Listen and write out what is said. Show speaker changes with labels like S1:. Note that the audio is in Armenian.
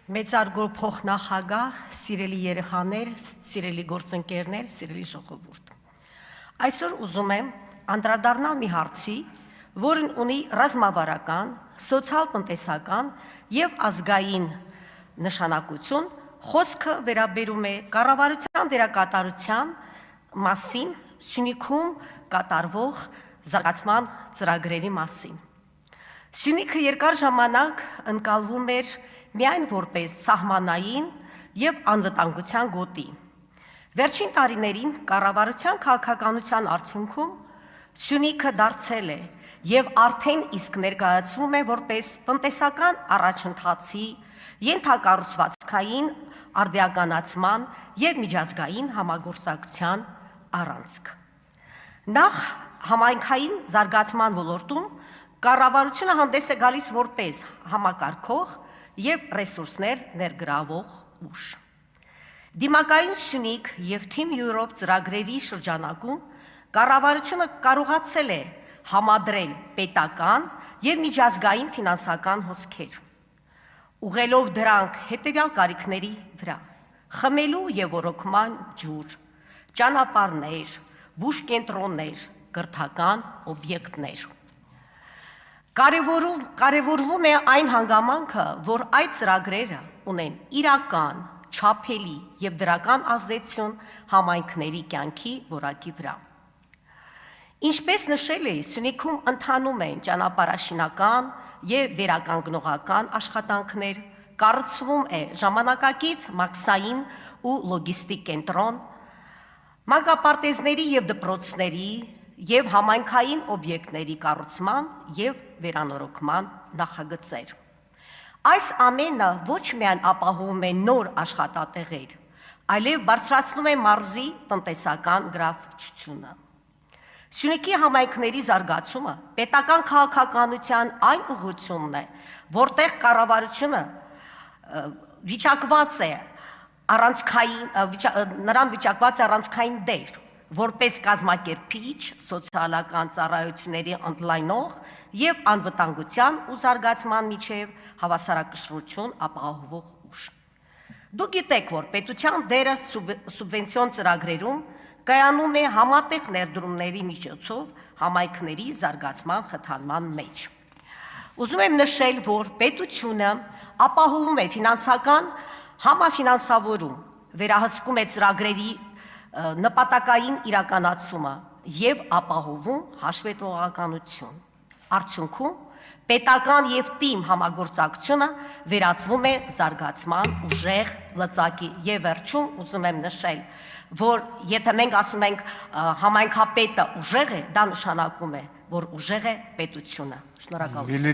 S1: Մեծարգո փոխնախագահ, սիրելի երեխաներ, սիրելի գործընկերներ, սիրելի ժողովուրդ։ Այսօր ուզում եմ անդրադառնալ մի հարցի, որն ունի ռազմավարական, սոցիալ-տնտեսական եւ ազգային նշանակություն, խոսքը վերաբերում է կառավարության դերակատարության մասին, Սյունիքում կատարվող զարգացման ծրագրերի մասին։ Սյունիքը երկար ժամանակ ընկալվում էր միայն որպես սահմանային եւ անվտանգության գոտի։ Վերջին տարիներին կառավարության քաղաքականության արդյունքում Սյունիքը դարձել է եւ արդեն իսկ ներկայացվում է որպես տնտեսական առաջընթացի, ենթակառուցվածքային արդիականացման եւ միջազգային համագործակցության առանցք։ Նախ համայնքային զարգացման ոլորտում կառավարությունը հանդես է գալիս որպես համակարգող եւ ռեսուրսներ ներգրավող ուժ։ Դիմակայուն Սյունիք եւ Team Europe ծրագրերի շրջանակում կառավարությունը կարողացել է համադրել պետական եւ միջազգային ֆինանսական հոսքեր, ուղղելով դրանք հետեւյալ կարիքների վրա՝ խմելու եւ ոռոգման ջուր, ճանապարհներ, բուժկենտրոններ, կրթական օբյեկտներ։ Կարևորվում է այն հանգամանքը, որ այդ ծրագրերը ունեն իրական, չափելի եւ դրական ազդեցություն համայնքների կյանքի որակի վրա։ Ինչպես նշել է, Սյունիքում ընթանում են ճանապարհաշինական եւ վերականգնողական աշխատանքներ, կառուցվում է ժամանակակից մաքսային ու լոգիստիկ կենտրոն, մանկապարտեզների եւ դպրոցների եւ համայնքային օբյեկտների կառուցման եւ վերանորոգման նախագծեր։ Այս ամենը ոչ միայն ապահովում է նոր աշխատատեղեր, այլև բարձրացնում է մարզի տնտեսական գրավչությունը։ Սյունիքի համայնքների զարգացումը պետական քաղաքականության այն ուղղությունն է, որտեղ կառավարությունը նրան վիճակված է առանցքային դեր, որպես կազմակերպիչ, սոցիալական ծառայությունների ընդլայնող եւ անվտանգության ու զարգացման միջև հավասարակշռություն ապահովող ուժ։ Դուք գիտեք, որ պետության դերը սուբվենցիոն ծրագրերում կայանում է համատեղ ներդրումների միջոցով համայնքների զարգացման խթանման մեջ։ Ուզում եմ նշել, որ պետությունը ապահովում է ֆինանսական համաֆինանսավորում, վերահսկում է ծրագրերի նպատակային իրականացումը եւ ապահովում հաշվետվողականություն։ Արդյունքում պետական եւ թիմ համագործակցությունը վերածվում է զարգացման ուժեղ լծակի եւ վերջում ուզում եմ նշել, որ եթե մենք ասում ենք համայնքապետը ուժեղ է, դա նշանակում է, որ ուժեղ է պետությունը։ Շնորհակալություն։